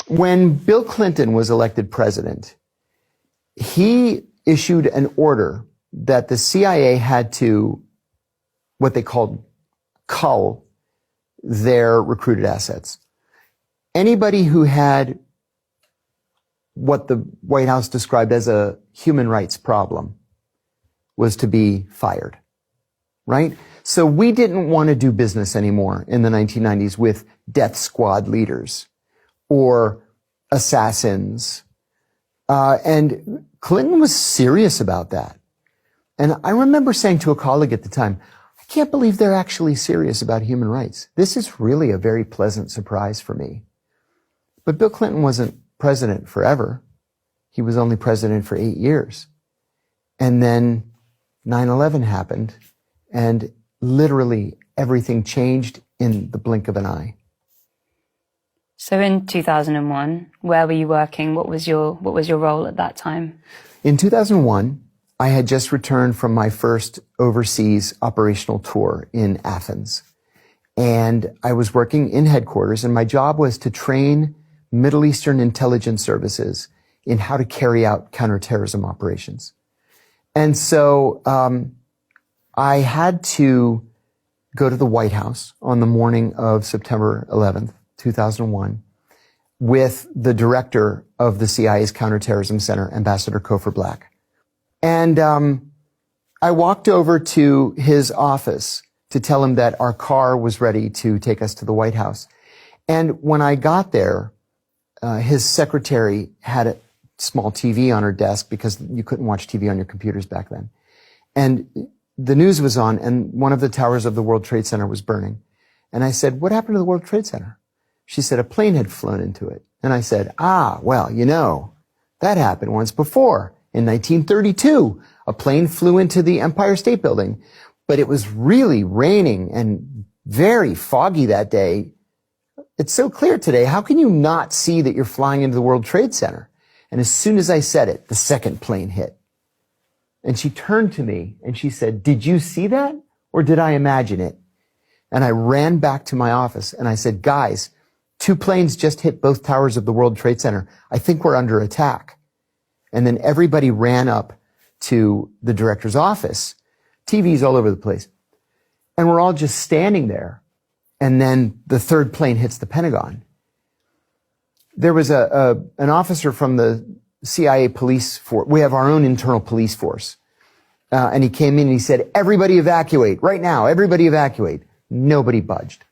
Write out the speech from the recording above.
When Bill Clinton was elected president, he issued an order that the CIA had to, what they called, cull their recruited assets. Anybody who had what the White House described as a human rights problem was to be fired, right? So we didn't want to do business anymore in the 1990s with death squad leaders or assassins. And Clinton was serious about that. And I remember saying to a colleague at the time, I can't believe they're actually serious about human rights. This is really a very pleasant surprise for me. But Bill Clinton wasn't president forever. He was only president for 8 years. And then 9/11 happened, and literally everything changed in the blink of an eye. So in 2001, where were you working? What was your role at that time? In 2001, I had just returned from my first overseas operational tour in Athens. And I was working in headquarters, and my job was to train Middle Eastern intelligence services in how to carry out counterterrorism operations. And so I had to go to the White House on the morning of September 11th, 2001, with the director of the CIA's Counterterrorism Center, Ambassador Cofer Black. And I walked over to his office to tell him that our car was ready to take us to the White House. And when I got there, his secretary had a small TV on her desk because you couldn't watch TV on your computers back then. And the news was on, and one of the towers of the World Trade Center was burning. And I said, what happened to the World Trade Center? She said, a plane had flown into it. And I said, well, you know, that happened once before. In 1932, a plane flew into the Empire State Building, but it was really raining and very foggy that day. It's so clear today. How can you not see that you're flying into the World Trade Center? And as soon as I said it, the second plane hit. And she turned to me and she said, did you see that? Or did I imagine it? And I ran back to my office and I said, guys, 2 planes just hit both towers of the World Trade Center. I think we're under attack. And then everybody ran up to the director's office. TVs all over the place. And we're all just standing there. And then the 3rd plane hits the Pentagon. There was an officer from the CIA police force. We have our own internal police force. And he came in and he said, everybody evacuate right now. Everybody evacuate. Nobody budged.